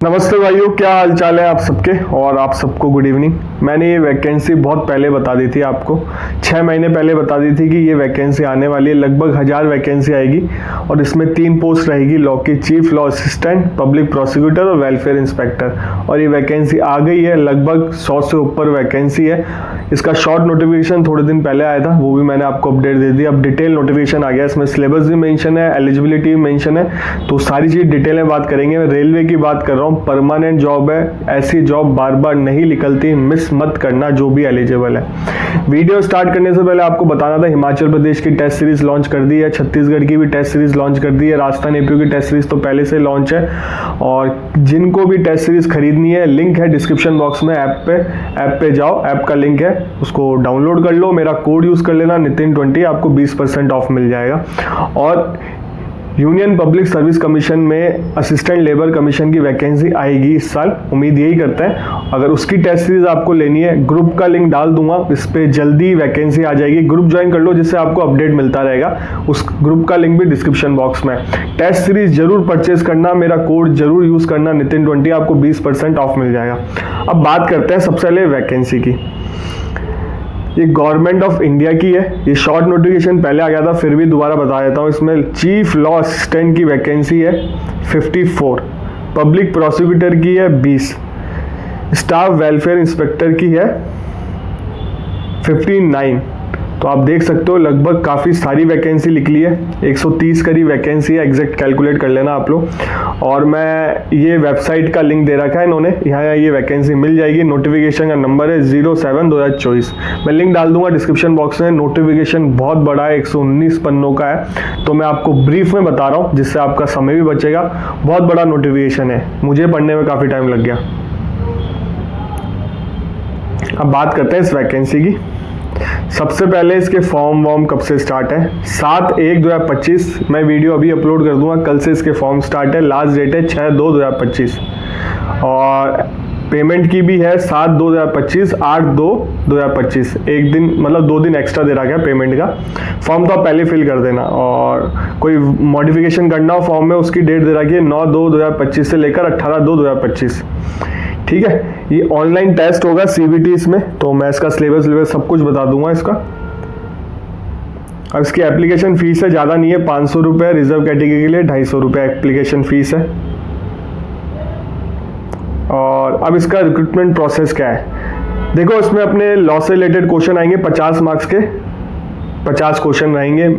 नमस्ते भाइयों, क्या हाल चाल है आप सबके। और आप सबको गुड इवनिंग। मैंने ये वैकेंसी बहुत पहले बता दी थी आपको, 6 महीने पहले बता दी थी कि ये वैकेंसी आने वाली है। लगभग 1000 वैकेंसी आएगी और इसमें 3 पोस्ट रहेगी, लॉ की chief law assistant, public prosecutor और वेलफेयर इंस्पेक्टर। और ये वैकेंसी आ गई है, लगभग 100 से ऊपर वैकेंसी है। इसका शॉर्ट नोटिफिकेशन थोड़े दिन पहले आया था, वो भी मैंने आपको अपडेट दे दी। अब डिटेल नोटिफिकेशन आ गया, इसमें सिलेबस भी मेंशन है, एलिजिबिलिटी भी मेंशन है, तो सारी चीज़ डिटेल में बात करेंगे। मैं रेलवे की बात कर रहा हूँ, परमानेंट जॉब है, ऐसी जॉब बार बार नहीं निकलती, मिस मत करना जो भी एलिजिबल है। वीडियो स्टार्ट करने से पहले आपको बताना था, हिमाचल प्रदेश की टेस्ट सीरीज लॉन्च कर दी है, छत्तीसगढ़ की भी टेस्ट सीरीज लॉन्च कर दी है, राजस्थान एपी की टेस्ट सीरीज तो पहले से लॉन्च है। और जिनको भी टेस्ट सीरीज खरीदनी है, लिंक है डिस्क्रिप्शन बॉक्स में, ऐप पे जाओ, ऐप का लिंक है, उसको डाउनलोड कर लो, मेरा कोड यूज कर लेना Nitin20, आपको 20% ऑफ मिल जाएगा। और यूनियन पब्लिक सर्विस कमीशन में असिस्टेंट लेबर कमीशन की वैकेंसी आएगी इस साल, उम्मीद यही करते हैं। अगर उसकी टेस्ट सीरीज आपको लेनी है, ग्रुप का लिंक डाल दूंगा, इस पे जल्दी वैकेंसी आ जाएगी। ग्रुप ज्वाइन कर लो, जिससे आपको अपडेट मिलता रहेगा। उस ग्रुप का लिंक भी डिस्क्रिप्शन बॉक्स में। टेस्ट सीरीज जरूर परचेज करना, मेरा कोड जरूर यूज करना Nitin20, आपको 20% ऑफ मिल जाएगा। अब बात करते हैं सबसे पहले वैकेंसी की। ये गवर्नमेंट ऑफ इंडिया की है, ये शॉर्ट नोटिफिकेशन पहले आ गया था, फिर भी दोबारा बता देता हूँ। इसमें चीफ लॉ असिस्टेंट की वैकेंसी है 54, पब्लिक प्रोसिक्यूटर की है 20, स्टाफ वेलफेयर इंस्पेक्टर की है 59। तो आप देख सकते हो लगभग काफ़ी सारी वैकेंसी निकली है, 130 करीब वैकेंसी है, एग्जैक्ट कैलकुलेट कर लेना आप लोग। और मैं ये वेबसाइट का लिंक दे रखा है इन्होंने, यहाँ ये वैकेंसी मिल जाएगी। नोटिफिकेशन का नंबर है 07/2024, मैं लिंक डाल दूंगा डिस्क्रिप्शन बॉक्स में। नोटिफिकेशन बहुत बड़ा है, 119 पन्नों का है, तो मैं आपको ब्रीफ में बता रहा हूँ, जिससे आपका समय भी बचेगा। बहुत बड़ा नोटिफिकेशन है, मुझे पढ़ने में काफ़ी टाइम लग गया। अब बात करते हैं इस वैकेंसी की। सबसे पहले इसके फॉर्म वॉर्म कब से स्टार्ट है, 7/1/2025। मैं वीडियो अभी अपलोड कर दूंगा, कल से इसके फॉर्म स्टार्ट है। लास्ट डेट है 6/2/2025 और पेमेंट की भी है 7/2/2025, 8/2/2025, एक दिन मतलब 2 दिन एक्स्ट्रा दे रखा है पेमेंट का। फॉर्म तो आप पहले फिल कर देना, और कोई मॉडिफिकेशन करना हो फॉर्म में, उसकी डेट दे रखी है 9/2/2025 से लेकर 18/2/2025। ठीक है, ये ऑनलाइन टेस्ट होगा CBT इसमें, तो मैं इसका सिलेबस सब कुछ बता दूंगा इसका। अब इसकी एप्लीकेशन फीस है, ज़्यादा नहीं है, 500 रुपये। रिजर्व कैटेगरी के लिए 250 रुपये एप्लीकेशन फीस है। और अब इसका रिक्रूटमेंट प्रोसेस क्या है, देखो इसमें अपने लॉ से रिलेटेड क्वेश्चन आएंगे 50 मार्क्स के, 50 क्वेश्चन रहेंगे।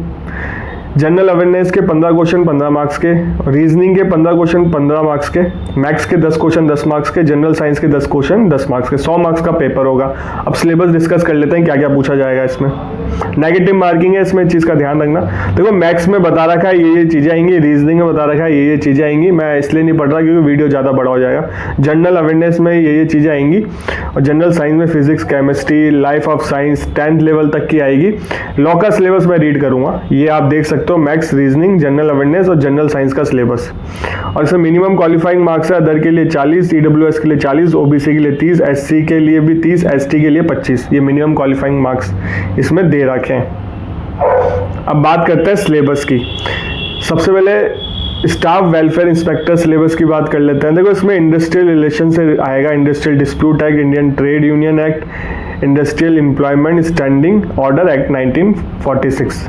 जनरल अवेयरनेस के 15 क्वेश्चन 15 मार्क्स के, रीजनिंग के 15 क्वेश्चन 15 मार्क्स के, मैथ्स के 10 क्वेश्चन 10 मार्क्स के, जनरल साइंस के 10 क्वेश्चन 10 मार्क्स के, 100 मार्क्स का पेपर होगा। अब सिलेबस डिस्कस कर लेते हैं, क्या क्या पूछा जाएगा इसमें। नेगेटिव मार्किंग है इसमें, चीज़ का ध्यान रखना। देखो मैथ्स में बता रखा है ये चीज़ें आएंगी, रीजनिंग में बता रखा है ये चीज़ें आएंगी। मैं इसलिए नहीं पढ़ रहा क्योंकि वीडियो ज़्यादा बड़ा हो जाएगा। जनरल अवेयरनेस में ये चीज़ें आएंगी, और जनरल साइंस में physics, chemistry, life of science 10th level तक की आएगी। लॉ का सिलेबस मैं रीड करूँगा, ये आप देख सकते हो, मैथ्स, रीजनिंग, जनरल अवेयरनेस और जनरल साइंस का सिलेबस। और इसमें मिनिमम क्वालिफाइंग मार्क्स है, अदर के लिए 40, EWS के लिए 40, OBC के लिए 30, SC के लिए भी 30, ST के लिए 25, ये मिनिमम क्वालिफाइंग मार्क्स इसमें दे रखे हैं। अब बात करते हैं सिलेबस की। सबसे पहले स्टाफ वेलफेयर इंस्पेक्टर सिलेबस की बात कर लेते हैं। देखो इसमें इंडस्ट्रियल रिलेशन से आएगा, industrial dispute act, Indian trade union act, industrial employment standing order act 1946,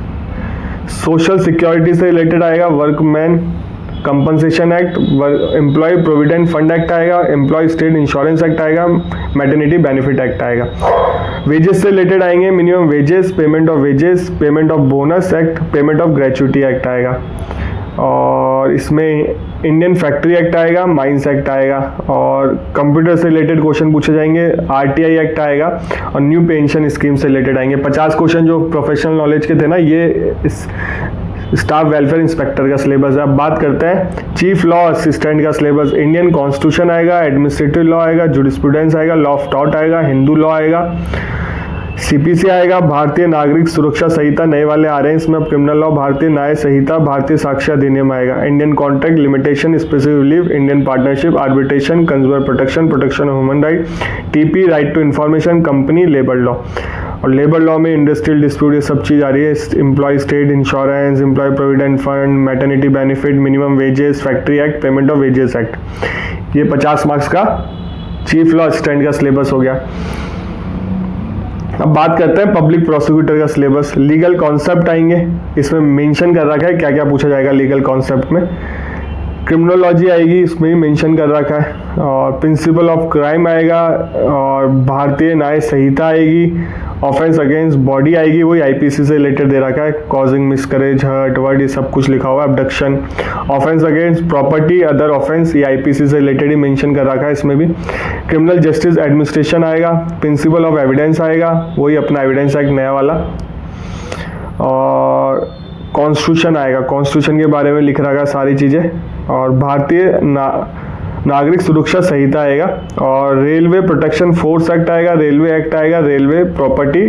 social security से रिलेटेड आएगा, workman compensation act, employ provident fund act आएगा, एम्प्लॉय स्टेट इंश्योरेंस एक्ट आएगा, मैटरनिटी बेनिफिट एक्ट आएगा। Wages से related आएंगे, minimum wages, payment of wages, payment of bonus act, payment of gratuity act आएगा। और इसमें इंडियन फैक्ट्री एक्ट आएगा, mines act आएगा, और कंप्यूटर से रिलेटेड क्वेश्चन पूछे जाएंगे, RTI एक्ट आएगा, और न्यू पेंशन स्कीम से रिलेटेड आएंगे। 50 क्वेश्चन जो प्रोफेशनल नॉलेज के थे ना, ये इस स्टाफ वेलफेयर इंस्पेक्टर का सिलेबस है। अब बात करते हैं चीफ लॉ असिस्टेंट का सिलेबस। इंडियन कॉन्स्टिट्यूशन आएगा, एडमिनिस्ट्रेटिव लॉ आएगा, जुडिस्प्रूडेंस आएगा, लॉ ऑफ टॉर्ट आएगा, हिंदू लॉ आएगा, CPC आएगा, भारतीय नागरिक सुरक्षा संहिता, नए वाले आ रहे हैं इसमें, अब क्रिमिनल लॉ, भारतीय न्याय संहिता, भारतीय साक्ष्य अधिनियम आएगा, Indian contract limitation, specific relief, Indian partnership, arbitration, consumer protection, protection of human right, TP, right to information, company, labour law. और लेबर लॉ में इंडस्ट्रियल डिस्प्यूट ये सब चीज़ आ रही है, employ state insurance, employ provident fund, maternity benefit, minimum wages, factory act, payment of wages act. ये 50 marks का चीफ लॉ असिस्टेंट का सिलेबस हो गया। अब बात करते हैं पब्लिक प्रोसिक्यूटर का सिलेबस। लीगल कॉन्सेप्ट आएंगे, इसमें मेंशन कर रखा है क्या क्या पूछा जाएगा लीगल कॉन्सेप्ट में। क्रिमिनोलॉजी आएगी, इसमें भी मेंशन कर रखा है। और प्रिंसिपल ऑफ क्राइम आएगा, और भारतीय न्याय संहिता आएगी। ऑफेंस अगेंस्ट बॉडी आएगी, वही आईपीसी से रिलेटेड दे रखा है, कॉजिंग मिसकरेज, हर्ट, वर्ड, ये सब कुछ लिखा हुआ है। Abduction, offence against property, other offence, ये आईपीसी से रिलेटेड ही मेंशन कर रखा है इसमें भी। क्रिमिनल जस्टिस एडमिनिस्ट्रेशन आएगा, प्रिंसिपल ऑफ एविडेंस आएगा, वही अपना एविडेंस एक्ट नया वाला। और कॉन्स्टिट्यूशन आएगा, कॉन्स्टिट्यूशन के बारे में लिख रखा है सारी चीज़ें। और भारतीय नागरिक सुरक्षा संहिता आएगा, और रेलवे प्रोटेक्शन फोर्स एक्ट आएगा, रेलवे एक्ट आएगा, railway property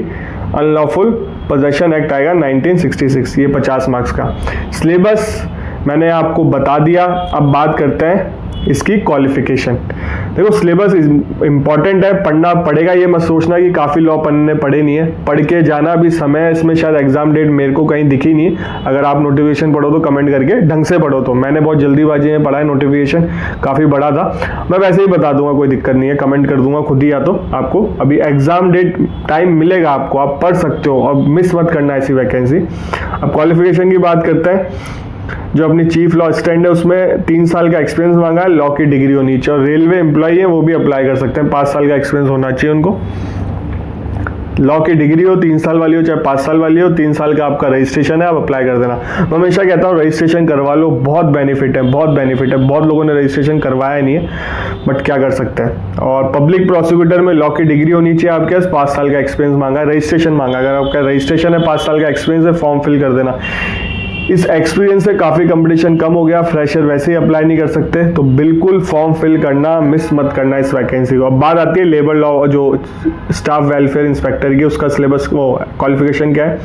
unlawful possession act आएगा 1966। ये 50 मार्क्स का सिलेबस मैंने आपको बता दिया। अब बात करते हैं इसकी क्वालिफिकेशन। देखो सिलेबस इंपॉर्टेंट है, पढ़ना पड़ेगा, ये मत सोचना कि काफ़ी लॉ पढ़ने पड़े नहीं है, पढ़ के जाना भी। समय इसमें शायद एग्जाम डेट मेरे को कहीं दिखी नहीं, अगर आप नोटिफिकेशन पढ़ो तो कमेंट करके ढंग से पढ़ो। तो मैंने बहुत जल्दीबाजी में पढ़ा है, नोटिफिकेशन काफ़ी बड़ा था, मैं वैसे ही बता दूंगा, कोई दिक्कत नहीं है, कमेंट कर दूंगा खुद ही। या तो आपको अभी एग्जाम डेट टाइम मिलेगा आपको, आप पढ़ सकते हो, और मिस मत करना ऐसी वैकेंसी। अब क्वालिफिकेशन की बात करते हैं। जो अपनी चीफ लॉ असिस्टेंट है उसमें 3 साल का एक्सपीरियंस मांगा है, लॉ की डिग्री होनी चाहिए। और रेलवे एम्प्लॉई है वो भी अप्लाई कर सकते हैं, 5 साल का एक्सपीरियंस होना चाहिए उनको। लॉ की डिग्री हो, 3 साल वाली हो चाहे 5 साल वाली हो, 3 साल का आपका रजिस्ट्रेशन है, आप अप्लाई कर देना। मैं हमेशा कहता हूँ रजिस्ट्रेशन करवा लो, बहुत बेनिफिट है, बहुत बेनिफिट है। बहुत लोगों ने रजिस्ट्रेशन करवाया नहीं है, बट क्या कर सकते हैं। और पब्लिक प्रोसिक्यूटर में लॉ की डिग्री होनी चाहिए आपके पास, 5 साल का एक्सपीरियंस मांगा है, रजिस्ट्रेशन मांगा। अगर आपका रजिस्ट्रेशन है, 5 साल का एक्सपीरियंस है, फॉर्म फिल कर देना। इस एक्सपीरियंस से काफ़ी कंपटीशन कम हो गया, फ्रेशर वैसे ही अप्लाई नहीं कर सकते, तो बिल्कुल फॉर्म फिल करना, मिस मत करना इस वैकेंसी को। अब बात आती है लेबर लॉ, जो स्टाफ वेलफेयर इंस्पेक्टर की, उसका सिलेबस वो क्वालिफिकेशन क्या है।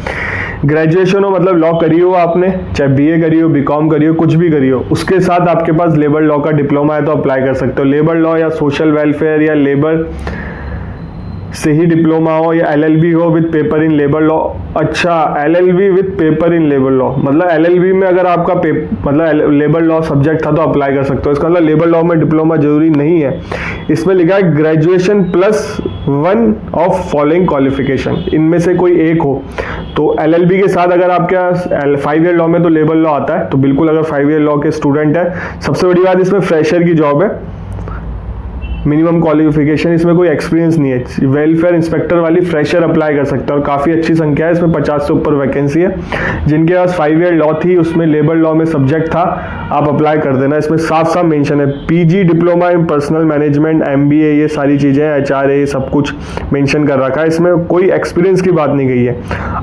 ग्रेजुएशन हो, मतलब लॉ करी हो आपने, चाहे बीए करी हो, बीकॉम करी हो, कुछ भी करी हो, उसके साथ आपके पास लेबर लॉ का डिप्लोमा है तो अप्लाई कर सकते हो। लेबर लॉ या सोशल वेलफेयर या लेबर से ही डिप्लोमा हो, या एलएलबी हो with paper in labour law. अच्छा, LLB with paper in labour law, मतलब एलएलबी में अगर आपका मतलब लेबर लॉ सब्जेक्ट था तो अप्लाई कर सकते हो। इसका मतलब लेबर लॉ में डिप्लोमा जरूरी नहीं है। इसमें लिखा है ग्रेजुएशन +1 ऑफ फॉलोइंग क्वालिफिकेशन, इनमें से कोई एक हो। तो एलएलबी के साथ अगर आपके पास 5 ईयर लॉ में तो लेबर लॉ आता है, तो बिल्कुल अगर 5 ईयर लॉ के स्टूडेंट है। सबसे बड़ी बात, इसमें फ्रेशर की जॉब है, मिनिमम क्वालिफिकेशन, इसमें कोई एक्सपीरियंस नहीं है। वेलफेयर इंस्पेक्टर वाली फ्रेशर अप्लाई कर सकते हैं, और काफ़ी अच्छी संख्या है, इसमें 50 से ऊपर वैकेंसी है। जिनके पास 5 ईयर लॉ थी, उसमें लेबर लॉ में सब्जेक्ट था, आप अप्लाई कर देना। इसमें साफ साफ मेंशन है, PG diploma in personal management, MBA, ये सारी चीज़ें, एचआरए, सब कुछ मेंशन कर रखा है। इसमें कोई एक्सपीरियंस की बात नहीं गई है।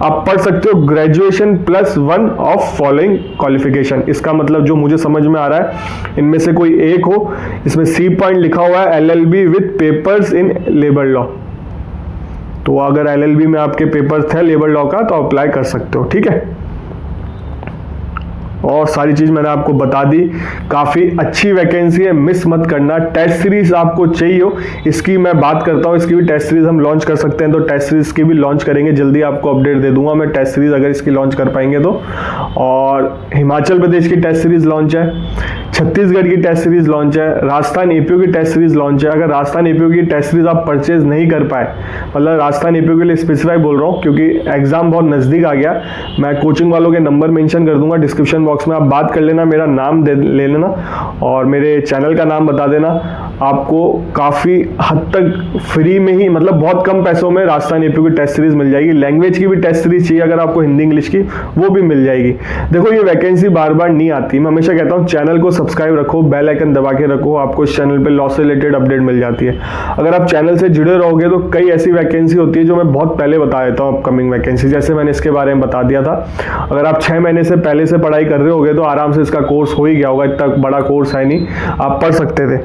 आप पढ़ सकते हो ग्रेजुएशन +1 ऑफ फॉलोइंग क्वालिफिकेशन। इसका मतलब जो मुझे समझ में आ रहा है, इनमें से कोई एक हो। इसमें सी पॉइंट लिखा हुआ है LLB with papers in labor law, तो अगर LLB में आपके पेपर्स थे लेबर लॉ का तो अप्लाई कर सकते हो, ठीक है। और सारी चीज़ मैंने आपको बता दी, काफ़ी अच्छी वैकेंसी है, मिस मत करना। टेस्ट सीरीज आपको चाहिए हो, इसकी मैं बात करता हूँ, इसकी भी टेस्ट सीरीज हम लॉन्च कर सकते हैं, तो टेस्ट सीरीज की भी लॉन्च करेंगे जल्दी, आपको अपडेट दे दूंगा मैं टेस्ट सीरीज अगर इसकी लॉन्च कर पाएंगे तो। और हिमाचल प्रदेश की टेस्ट सीरीज लॉन्च है, छत्तीसगढ़ की टेस्ट सीरीज लॉन्च है, राजस्थान एपीओ की टेस्ट सीरीज लॉन्च है। अगर राजस्थान एपीओ की टेस्ट सीरीज आप परचेज नहीं कर पाए, मतलब राजस्थान एपीओ के लिए स्पेसिफाई बोल रहा हूँ क्योंकि एग्जाम बहुत नज़दीक आ गया, मैं कोचिंग वालों के नंबर मेंशन कर दूंगा डिस्क्रिप्शन बॉक्स में, आप बात कर लेना, मेरा नाम ले लेना और मेरे चैनल का नाम बता देना। आपको काफ़ी हद तक फ्री में ही, मतलब बहुत कम पैसों में राजस्थान एपीओ की टेस्ट सीरीज मिल जाएगी। लैंग्वेज की भी टेस्ट सीरीज चाहिए अगर आपको, हिंदी इंग्लिश की, वो भी मिल जाएगी। देखो ये वैकेंसी बार बार नहीं आती, मैं हमेशा कहता हूँ चैनल को सब्सक्राइब रखो, बेल आइकन दबा के रखो, आपको इस चैनल पे लॉ से रिलेटेड अपडेट मिल जाती है। अगर आप चैनल से जुड़े रहोगे तो कई ऐसी वैकेंसी होती है जो मैं बहुत पहले बता देता हूँ, अपकमिंग वैकेंसी, जैसे मैंने इसके बारे में बता दिया था। अगर आप 6 महीने से पहले से पढ़ाई कर रहे होगे तो आराम से इसका कोर्स हो ही गया होगा, इतना बड़ा कोर्स है नहीं, आप पढ़ सकते थे।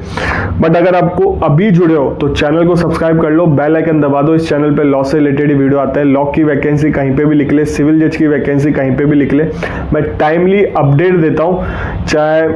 बट अगर आपको अभी जुड़े हो तो चैनल को सब्सक्राइब कर लो, बेल आइकन दबा दो, इस चैनल पे लॉ से रिलेटेड ही वीडियो आता है। लॉ की वैकेंसी कहीं पे भी लिख ले, सिविल जज की वैकेंसी कहीं पे भी लिख ले, मैं टाइमली अपडेट देता हूँ, चाहे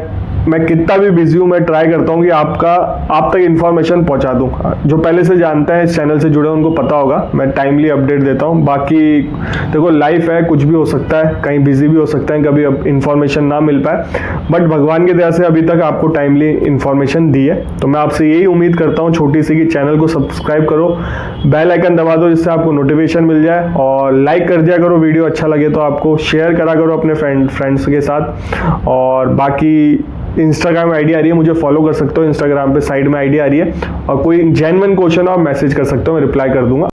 मैं कितना भी बिजी हूँ, मैं ट्राई करता हूँ कि आप तक इन्फॉर्मेशन पहुँचा दूँ। जो पहले से जानते हैं इस चैनल से जुड़े उनको पता होगा, मैं टाइमली अपडेट देता हूँ। बाकी देखो लाइफ है, कुछ भी हो सकता है, कहीं बिजी भी हो सकता है, कभी अब इन्फॉर्मेशन ना मिल पाए, बट भगवान की दया से अभी तक आपको टाइमली इन्फॉर्मेशन दी है। तो मैं आपसे यही उम्मीद करता हूँ छोटी सी, कि चैनल को सब्सक्राइब करो, बेल आइकन दबा दो जिससे आपको नोटिफिकेशन मिल जाए, और लाइक कर दिया करो, वीडियो अच्छा लगे तो आपको शेयर करा करो अपने फ्रेंड्स के साथ। और बाकी इंस्टाग्राम आईडी आ रही है, मुझे फॉलो कर सकते हो इंस्टाग्राम पे, साइड में आईडी आ रही है, और कोई जेन्युइन क्वेश्चन हो आप मैसेज कर सकते हो, मैं रिप्लाई कर दूंगा।